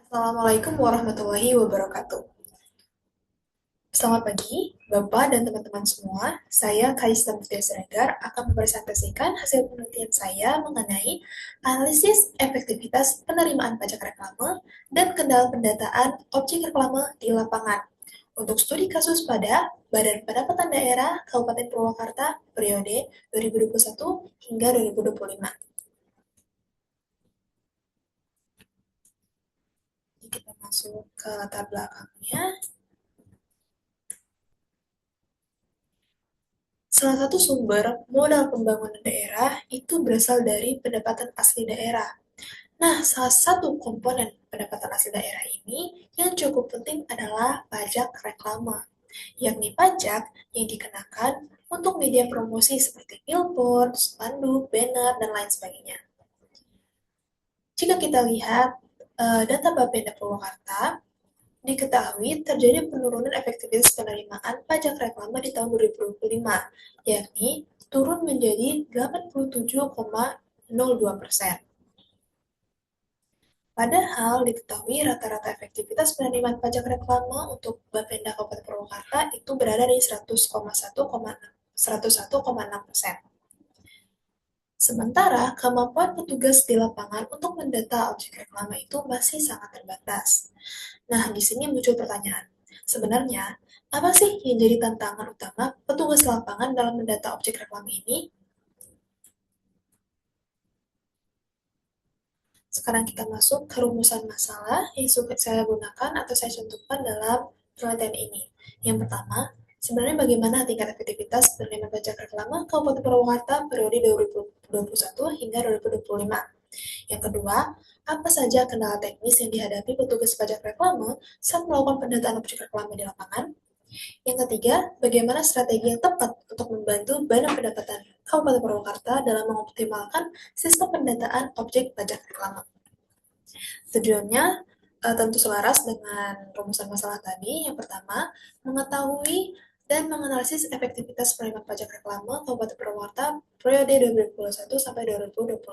Assalamualaikum warahmatullahi wabarakatuh. Selamat pagi, Bapak dan teman-teman semua. Saya Kaista Mutia Siregar akan mempresentasikan hasil penelitian saya mengenai analisis efektivitas penerimaan pajak reklame dan kendala pendataan objek reklame di lapangan untuk studi kasus pada Badan Pendapatan Daerah Kabupaten Purwakarta periode 2021 hingga 2025. Kita masuk ke latar belakangnya. Salah satu sumber modal pembangunan daerah itu berasal dari pendapatan asli daerah. Nah, salah satu komponen pendapatan asli daerah ini yang cukup penting adalah pajak reklame, yakni pajak yang dikenakan untuk media promosi seperti billboard, spanduk, banner, dan lain sebagainya. Jika kita lihat data Bapenda Purwakarta, diketahui terjadi penurunan efektivitas penerimaan pajak reklame di tahun 2025, yakni turun menjadi 87,02%. Padahal diketahui rata-rata efektivitas penerimaan pajak reklame untuk Bapenda Kabupaten Purwakarta itu berada di 101,6%. Sementara kemampuan petugas di lapangan untuk mendata objek reklame itu masih sangat terbatas. Nah, di sini muncul pertanyaan. Sebenarnya, apa sih yang jadi tantangan utama petugas lapangan dalam mendata objek reklame ini? Sekarang kita masuk ke rumusan masalah yang suka saya gunakan atau saya contohkan dalam penelitian ini. Yang pertama, sebenarnya bagaimana tingkat efektivitas penerimaan pajak reklame Kabupaten Purwakarta periode 2021 hingga 2025? Yang kedua, apa saja kendala teknis yang dihadapi petugas pajak reklame saat melakukan pendataan objek reklame di lapangan? Yang ketiga, bagaimana strategi yang tepat untuk membantu Badan Pendapatan Kabupaten Purwakarta dalam mengoptimalkan sistem pendataan objek pajak reklame? Tujuannya tentu selaras dengan rumusan masalah tadi. Yang pertama, mengetahui dan menganalisis efektivitas penerimaan pajak reklame Kabupaten Purwakarta periode 2021 sampai 2025.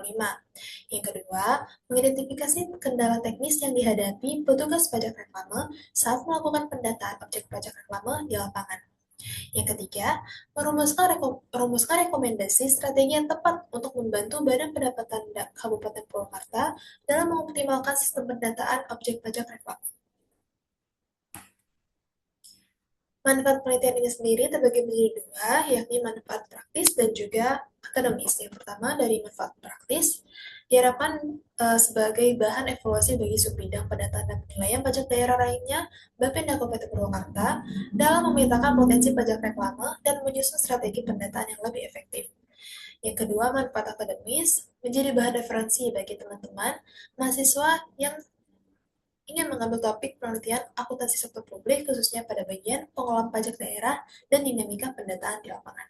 Yang kedua, mengidentifikasi kendala teknis yang dihadapi petugas pajak reklame saat melakukan pendataan objek pajak reklame di lapangan. Yang ketiga, merumuskan rekomendasi strategi yang tepat untuk membantu Badan Pendapatan Kabupaten Purwakarta dalam mengoptimalkan sistem pendataan objek pajak reklame. Manfaat penelitian ini sendiri terbagi menjadi dua, yakni manfaat praktis dan juga akademis. Yang pertama dari manfaat praktis, diharapkan sebagai bahan evaluasi bagi subbidang pendataan dan penilaian pajak daerah lainnya, Bapenda Kabupaten Purwakarta dalam memetakan potensi pajak reklame dan menyusun strategi pendataan yang lebih efektif. Yang kedua, manfaat akademis menjadi bahan referensi bagi teman-teman mahasiswa yang ingin mengambil topik penelitian akuntansi sektor publik khususnya pada bagian pengelolaan pajak daerah dan dinamika pendataan di lapangan.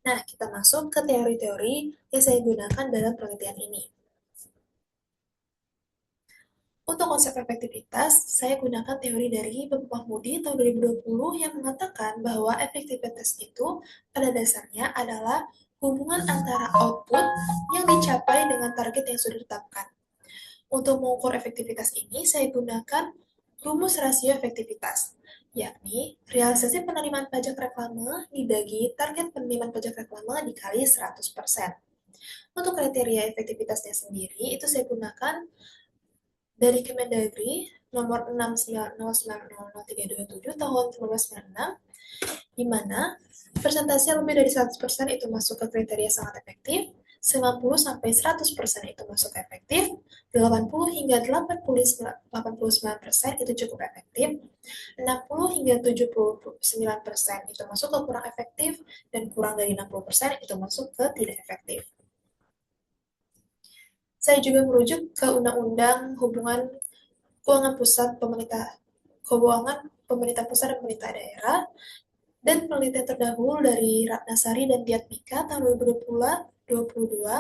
Nah, kita masuk ke teori-teori yang saya gunakan dalam penelitian ini. Untuk konsep efektivitas, saya gunakan teori dari Bapak Mahmudi tahun 2020 yang mengatakan bahwa efektivitas itu pada dasarnya adalah hubungan antara output yang dicapai dengan target yang sudah ditetapkan. Untuk mengukur efektivitas ini, saya gunakan rumus rasio efektivitas, yakni realisasi penerimaan pajak reklame dibagi target penerimaan pajak reklame dikali 100%. Untuk kriteria efektivitasnya sendiri, itu saya gunakan dari Kemendagri nomor 690900327 tahun 1996, di mana persentase lebih dari 100% itu masuk ke kriteria sangat efektif, 90-100% itu masuk efektif, 80 hingga 89% itu cukup efektif, 60 hingga 79% itu masuk ke kurang efektif, dan kurang dari 60% itu masuk ke tidak efektif. Saya juga merujuk ke Undang-Undang Hubungan Keuangan Pusat Pemerintah Keuangan Pemerintah Pusat dan Pemerintah Daerah dan penelitian terdahulu dari Ratnasari dan Diatmika tahun 2022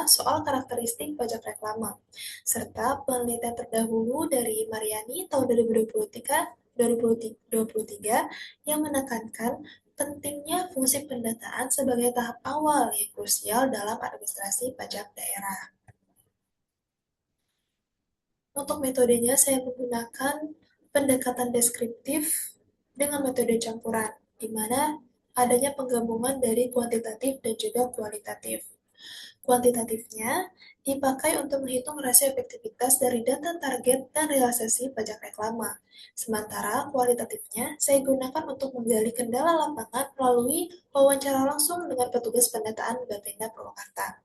soal karakteristik pajak reklame, serta penelitian terdahulu dari Mariani tahun 2023 yang menekankan pentingnya fungsi pendataan sebagai tahap awal yang krusial dalam administrasi pajak daerah. Untuk metodenya saya menggunakan pendekatan deskriptif dengan metode campuran, di mana adanya penggabungan dari kuantitatif dan juga kualitatif. Kuantitatifnya dipakai untuk menghitung rasio efektivitas dari data target dan realisasi pajak reklama. Sementara kualitatifnya saya gunakan untuk menggali kendala lapangan melalui wawancara langsung dengan petugas pendataan Bapenda Purwakarta.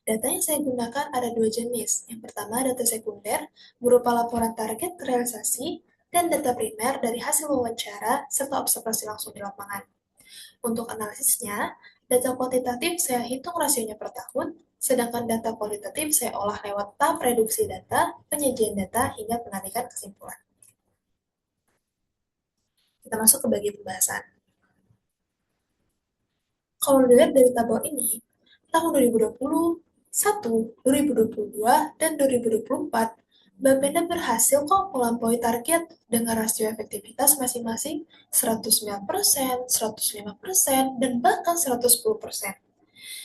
Data yang saya gunakan ada dua jenis. Yang pertama data sekunder berupa laporan target realisasi dan data primer dari hasil wawancara serta observasi langsung di lapangan. Untuk analisisnya, data kuantitatif saya hitung rasionya per tahun, sedangkan data kualitatif saya olah lewat tahap reduksi data, penyajian data, hingga penarikan kesimpulan. Kita masuk ke bagian pembahasan. Kalau dilihat dari tabel ini, tahun 2021, 2022, dan 2024, Bapenda berhasil kok melampaui target dengan rasio efektivitas masing-masing 109%, 105%, dan bahkan 110%.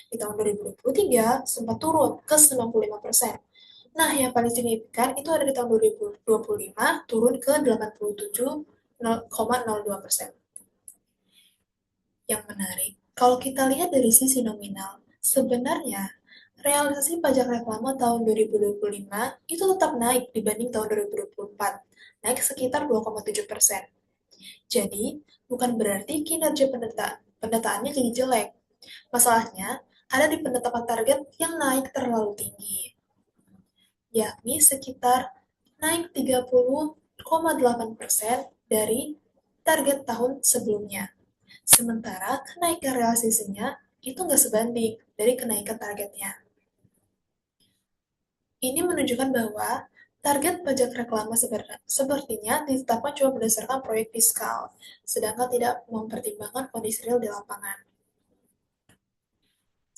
Di tahun 2023 sempat turun ke 95%. Nah, yang paling signifikan itu ada di tahun 2025 turun ke 87,02%. Yang menarik, kalau kita lihat dari sisi nominal, sebenarnya realisasi pajak reklama tahun 2025 itu tetap naik dibanding tahun 2024, naik sekitar 2,7%. Jadi, bukan berarti kinerja pendataannya jadi jelek. Masalahnya, ada di penetapan target yang naik terlalu tinggi, yakni sekitar naik 30,8% dari target tahun sebelumnya. Sementara kenaikan realisasinya itu nggak sebanding dari kenaikan targetnya. Ini menunjukkan bahwa target pajak reklama sepertinya ditetapkan cuma berdasarkan proyek fiskal, sedangkan tidak mempertimbangkan kondisi real di lapangan.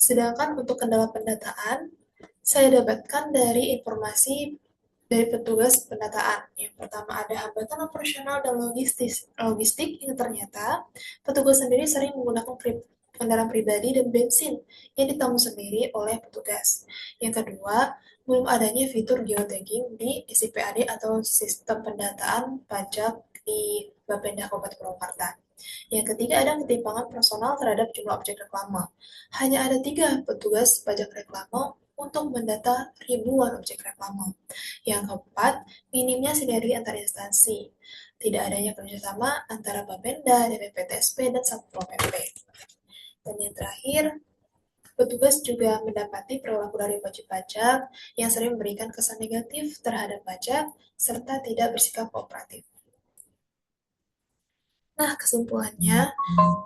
Sedangkan untuk kendala pendataan, saya dapatkan dari informasi dari petugas pendataan. Yang pertama ada hambatan operasional dan logistik yang ternyata petugas sendiri sering menggunakan kendaraan pribadi dan bensin yang ditanggung sendiri oleh petugas. Yang kedua, belum adanya fitur geotagging di SIPAD atau sistem pendataan pajak di Bapenda Kabupaten Purwakarta. Yang ketiga ada ketimpangan personal terhadap jumlah objek reklame. Hanya ada 3 petugas pajak reklame untuk mendata ribuan objek reklame. Yang keempat, minimnya sinergi antar instansi. Tidak adanya kerjasama antara Bapenda, DPPTSP, dan Satpol PP. Dan yang terakhir, petugas juga mendapati perilaku dari wajib pajak yang sering memberikan kesan negatif terhadap pajak serta tidak bersikap kooperatif. Nah, kesimpulannya,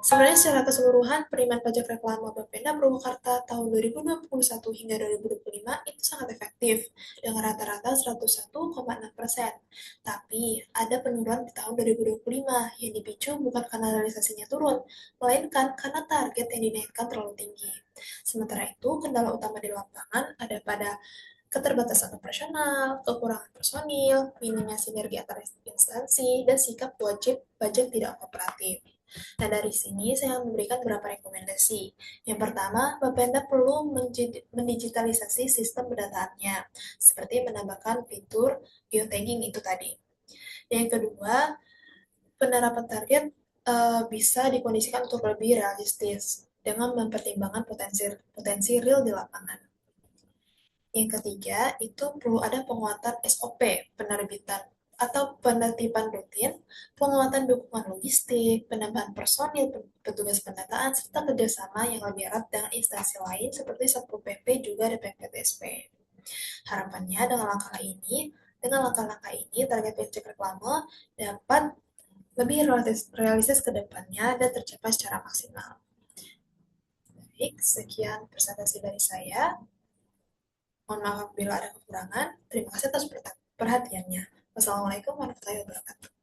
sebenarnya secara keseluruhan penerimaan pajak reklame Bapenda Purwakarta tahun 2021 hingga 2025 itu sangat efektif dengan rata-rata 101,6%. Tapi ada penurunan di tahun 2025 yang dipicu bukan karena realisasinya turun, melainkan karena target yang dinaikkan terlalu tinggi. Sementara itu, kendala utama di lapangan ada pada keterbatasan operasional, kekurangan personil, minimnya sinergi antar instansi, dan sikap wajib pajak tidak kooperatif. Nah, dari sini saya memberikan beberapa rekomendasi. Yang pertama, Bapenda perlu mendigitalisasi sistem pendataannya, seperti menambahkan fitur geotagging itu tadi. Yang kedua, penerapan target bisa dikondisikan untuk lebih realistis dengan mempertimbangkan potensi real di lapangan. Yang ketiga, itu perlu ada penguatan SOP, penerbitan atau penertiban rutin, penguatan dukungan logistik, penambahan personil petugas pendataan, serta kerjasama yang lebih erat dengan instansi lain seperti Satpol PP juga ada PPTSP. Harapannya dengan langkah-langkah ini, target pajak reklame dapat lebih realistis ke depannya dan tercapai secara maksimal. Baik, sekian presentasi dari saya. Mohon maaf bila ada kekurangan. Terima kasih atas perhatiannya. Wassalamualaikum warahmatullahi wabarakatuh.